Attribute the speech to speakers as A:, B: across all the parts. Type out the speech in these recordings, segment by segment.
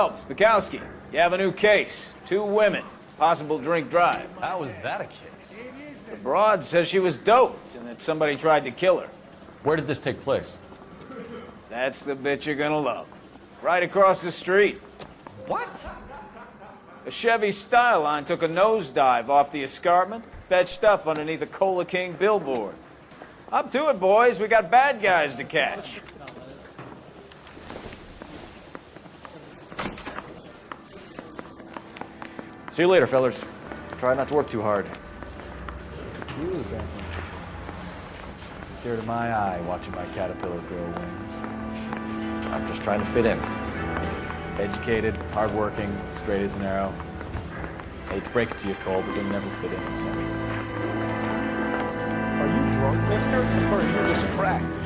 A: Phelps, Bukowski, you have a new case. 2 women, possible drink drive.
B: How was that a case?
A: The broad says she was doped and that somebody tried to kill her.
B: Where did this take place?
A: That's the bit you're gonna love. Right across the street.
B: What?
A: A Chevy Styline took a nosedive off the escarpment, fetched up underneath a Cola King billboard. Up to it, boys. We got bad guys to catch.
C: See you later, fellers. Try not to work too hard.
B: Tear to my eye watching my caterpillar grow wings.
C: I'm just trying to fit in.
B: Educated, hardworking, straight as an arrow. Hate to break it to you, Cole, but you'll never fit in Central.
D: Are you drunk, mister? Or are you just cracked?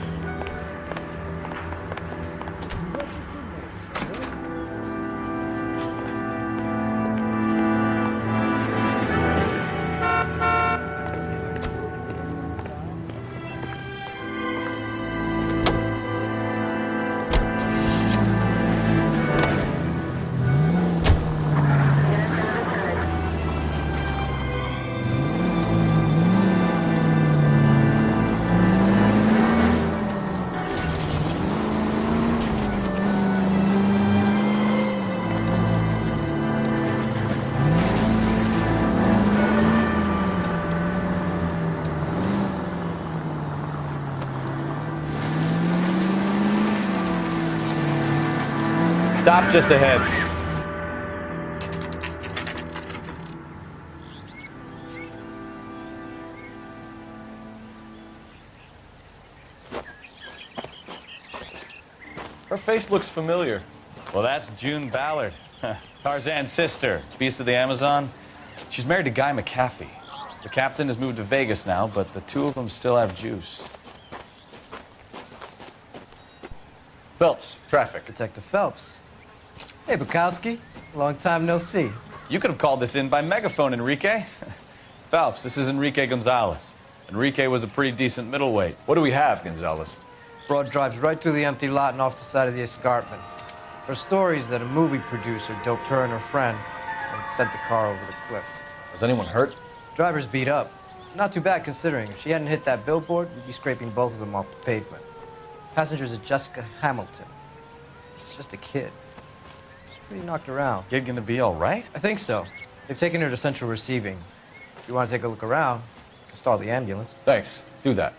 B: Stop just ahead.
C: Her face looks familiar.
B: Well, that's June Ballard, Tarzan's sister, beast of the Amazon. She's married to Guy McAfee. The captain has moved to Vegas now, but the 2 of them still have juice. Phelps, traffic.
E: Detective Phelps. Hey, Bukowski. Long time no see.
B: You could have called this in by megaphone, Enrique. Phelps, this is Enrique Gonzalez. Enrique was a pretty decent middleweight.
C: What do we have, Gonzalez?
E: Broad drives right through the empty lot and off the side of the escarpment. Her stories that a movie producer doped her and her friend and sent the car over the cliff.
C: Was anyone hurt?
E: Driver's beat up. Not too bad considering. If she hadn't hit that billboard, we'd be scraping both of them off the pavement. Passengers are Jessica Hamilton. She's just a kid. She's pretty knocked around.
B: Kid gonna be all right?
E: I think so. They've taken her to central receiving. If you want to take a look around, you can stall the ambulance.
C: Thanks. Do that.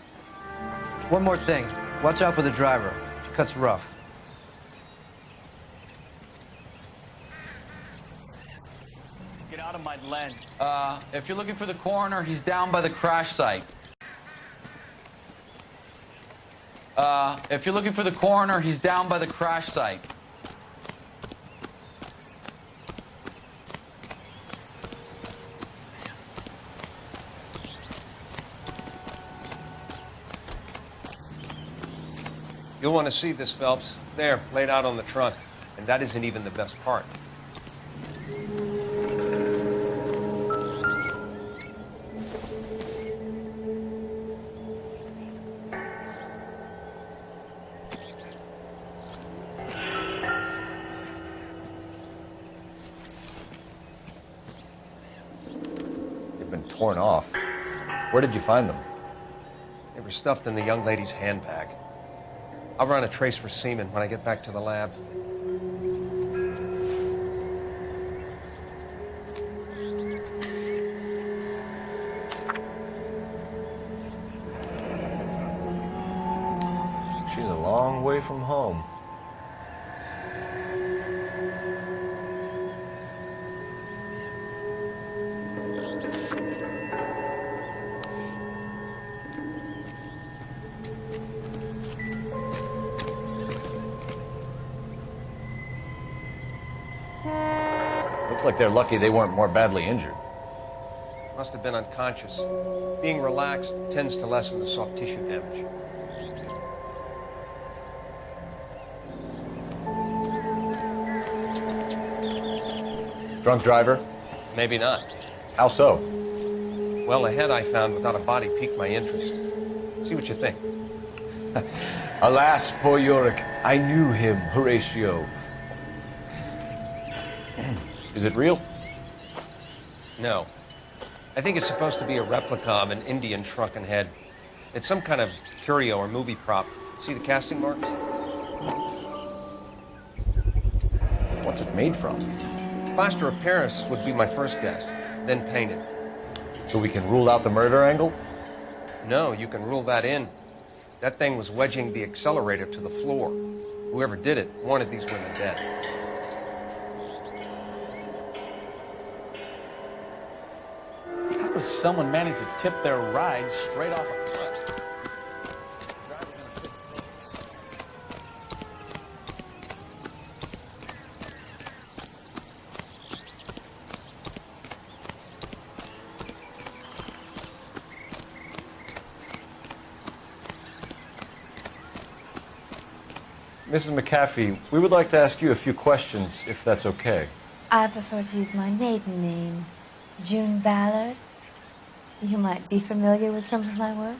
E: One more thing. Watch out for the driver. She cuts rough.
B: Get out of my lens. If you're looking for the coroner, he's down by the crash site. If you're looking for the coroner, he's down by the crash site.
F: You'll want to see this, Phelps. There, laid out on the trunk. And that isn't even the best part.
C: They've been torn off. Where did you find them?
F: They were stuffed in the young lady's handbag. I'll run a trace for semen when I get back to the lab.
C: She's a long way from home. Looks like they're lucky they weren't more badly injured.
F: Must have been unconscious. Being relaxed tends to lessen the soft tissue damage.
C: Drunk driver?
F: Maybe not.
C: How so?
F: Well, the head I found without a body piqued my interest. See what you think.
C: Alas, poor Yorick, I knew him, Horatio.
B: Is it real?
F: No. I think it's supposed to be a replica of an Indian shrunken head. It's some kind of curio or movie prop. See the casting marks?
C: What's it made from?
F: Plaster of Paris would be my first guess, then painted.
C: So we can rule out the murder angle?
F: No, you can rule that in. That thing was wedging the accelerator to the floor. Whoever did it wanted these women dead.
B: How does someone manage to tip their ride straight off a cliff?
C: Mrs. McAfee, we would like to ask you a few questions, if that's okay.
G: I prefer to use my maiden name, June Ballard. You might be familiar with some of my work.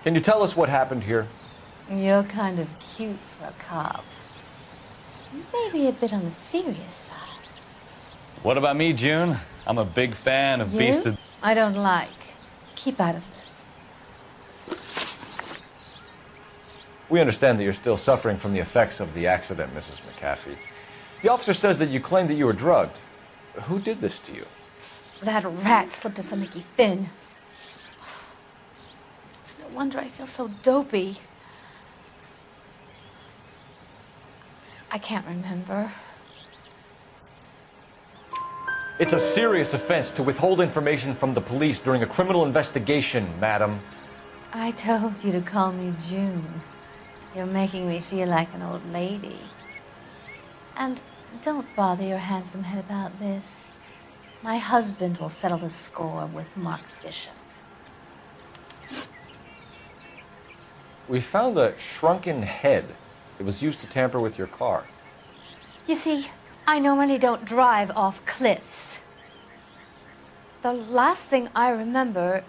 C: Can you tell us what happened here?
G: You're kind of cute for a cop. Maybe a bit on the serious side.
B: What about me, June? I'm a big fan of Beast of...
G: I don't like. Keep out of this.
C: We understand that you're still suffering from the effects of the accident, Mrs. McAfee. The officer says that you claimed that you were drugged. Who did this to you?
G: That rat slipped us a Mickey Finn. It's no wonder I feel so dopey. I can't remember.
C: It's a serious offense to withhold information from the police during a criminal investigation, madam.
G: I told you to call me June. You're making me feel like an old lady. And don't bother your handsome head about this. My husband will settle the score with Mark Bishop.
C: We found a shrunken head. It was used to tamper with your car.
G: You see, I normally don't drive off cliffs. The last thing I remember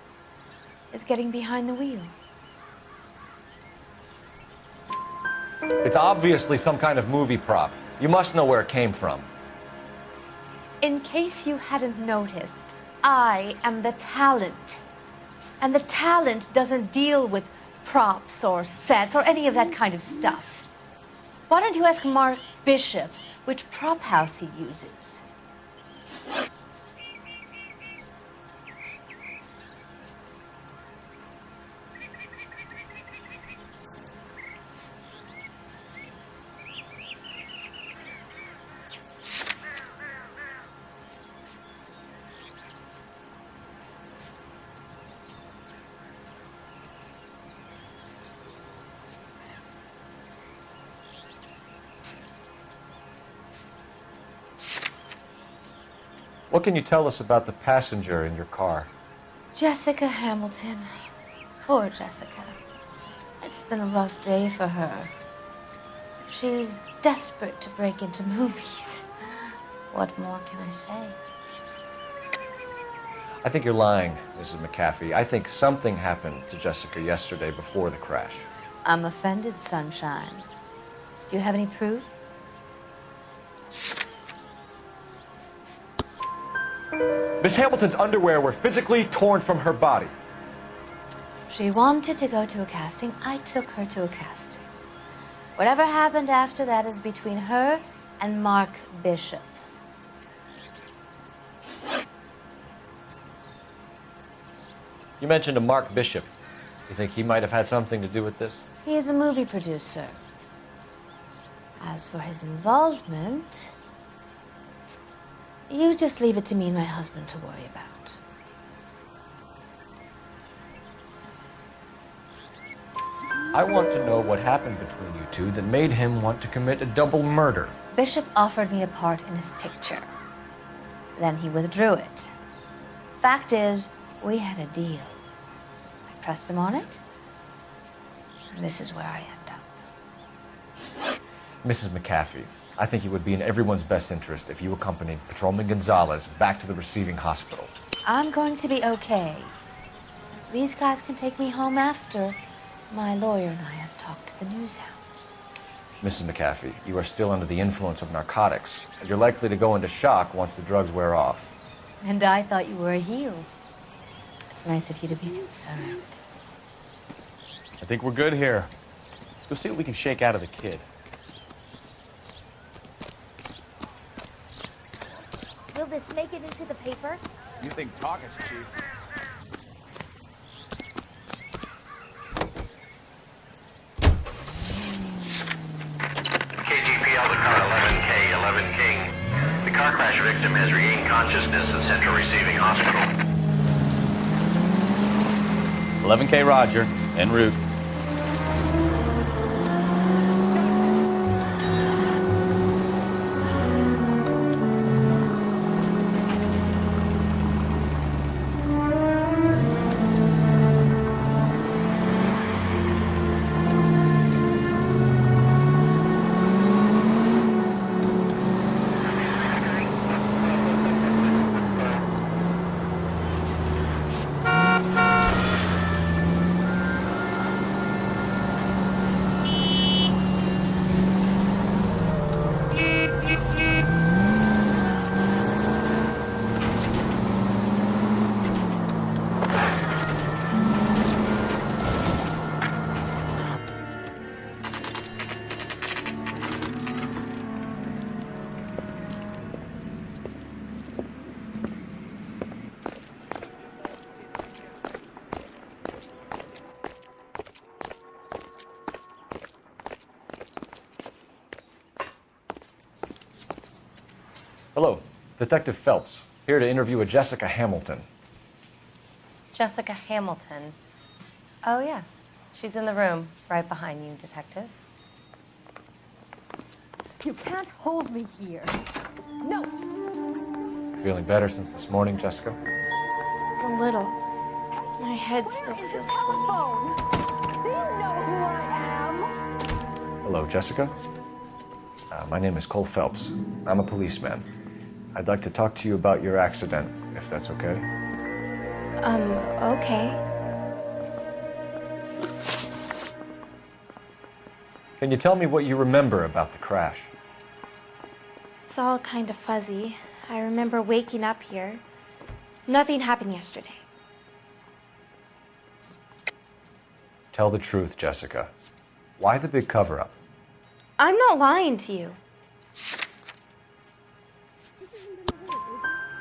G: is getting behind the wheel.
C: It's obviously some kind of movie prop. You must know where it came from.
G: In case you hadn't noticed, I am the talent. And the talent doesn't deal with props or sets or any of that kind of stuff. Why don't you ask Mark Bishop which prop house he uses?
C: What can you tell us about the passenger in your car?
G: Jessica Hamilton. Poor Jessica. It's been a rough day for her. She's desperate to break into movies. What more can I say?
C: I think you're lying, Mrs. McAfee. I think something happened to Jessica yesterday before the crash.
G: I'm offended, Sunshine. Do you have any proof?
C: Miss Hamilton's underwear were physically torn from her body.
G: She wanted to go to a casting. I took her to a casting. Whatever happened after that is between her and Mark Bishop.
C: You mentioned a Mark Bishop. You think he might have had something to do with this?
G: He is a movie producer. As for his involvement, you just leave it to me and my husband to worry about.
C: I want to know what happened between you two that made him want to commit a double murder.
G: Bishop offered me a part in his picture. Then he withdrew it. Fact is, we had a deal. I pressed him on it, and this is where I end up.
C: Mrs. McAfee, I think it would be in everyone's best interest if you accompanied Patrolman Gonzalez back to the receiving hospital.
G: I'm going to be okay. These guys can take me home after. My lawyer and I have talked to the news hounds.
C: Mrs. McAfee, you are still under the influence of narcotics, and you're likely to go into shock once the drugs wear off.
G: And I thought you were a heel. It's nice of you to be concerned.
B: I think we're good here. Let's go see what we can shake out of the kid.
H: Will this make it into the paper?
D: You think talk is cheap?
I: KGPL to car 11K, 11 King. The car crash victim has regained consciousness in Central Receiving Hospital.
B: 11K Roger, en route.
C: Hello, Detective Phelps, here to interview a Jessica Hamilton.
J: Jessica Hamilton. Oh, yes. She's in the room, right behind you, Detective.
H: You can't hold me here. No!
C: Feeling better since this morning, Jessica?
K: A little. My head still feels swimming.
H: Phone. Do you know who I am?
C: Hello, Jessica. My name is Cole Phelps. I'm a policeman. I'd like to talk to you about your accident, if that's okay.
K: Okay.
C: Can you tell me what you remember about the crash?
K: It's all kind of fuzzy. I remember waking up here. Nothing happened yesterday.
C: Tell the truth, Jessica. Why the big cover-up?
K: I'm not lying to you.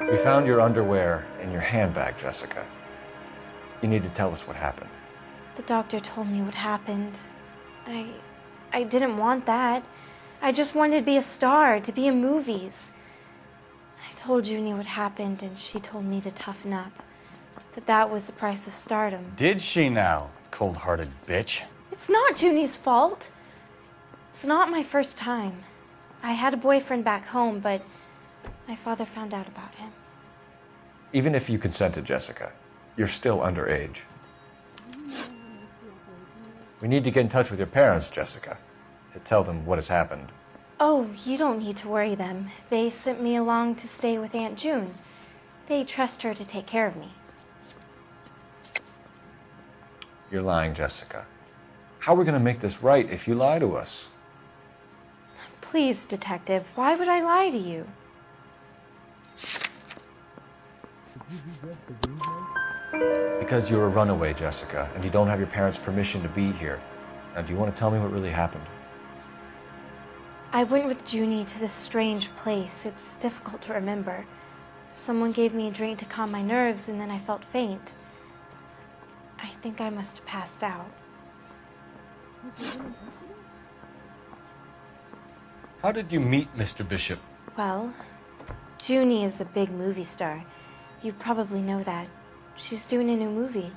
C: We found your underwear in your handbag, Jessica. You need to tell us what happened.
K: The doctor told me what happened. I didn't want that. I just wanted to be a star, to be in movies. I told Junie what happened, and she told me to toughen up. That was the price of stardom.
B: Did she now, cold-hearted bitch?
K: It's not Junie's fault. It's not my first time. I had a boyfriend back home, but my father found out about him.
C: Even if you consented, Jessica, you're still underage. We need to get in touch with your parents, Jessica, to tell them what has happened.
K: Oh, you don't need to worry them. They sent me along to stay with Aunt June. They trust her to take care of me.
C: You're lying, Jessica. How are we going to make this right if you lie to us?
K: Please, Detective, why would I lie to you?
C: Because you're a runaway, Jessica, and you don't have your parents' permission to be here. Now, do you want to tell me what really happened?
K: I went with Junie to this strange place. It's difficult to remember. Someone gave me a drink to calm my nerves, and then I felt faint. I think I must have passed out.
C: How did you meet Mr. Bishop?
K: Well, Junie is a big movie star. You probably know that. She's doing a new movie.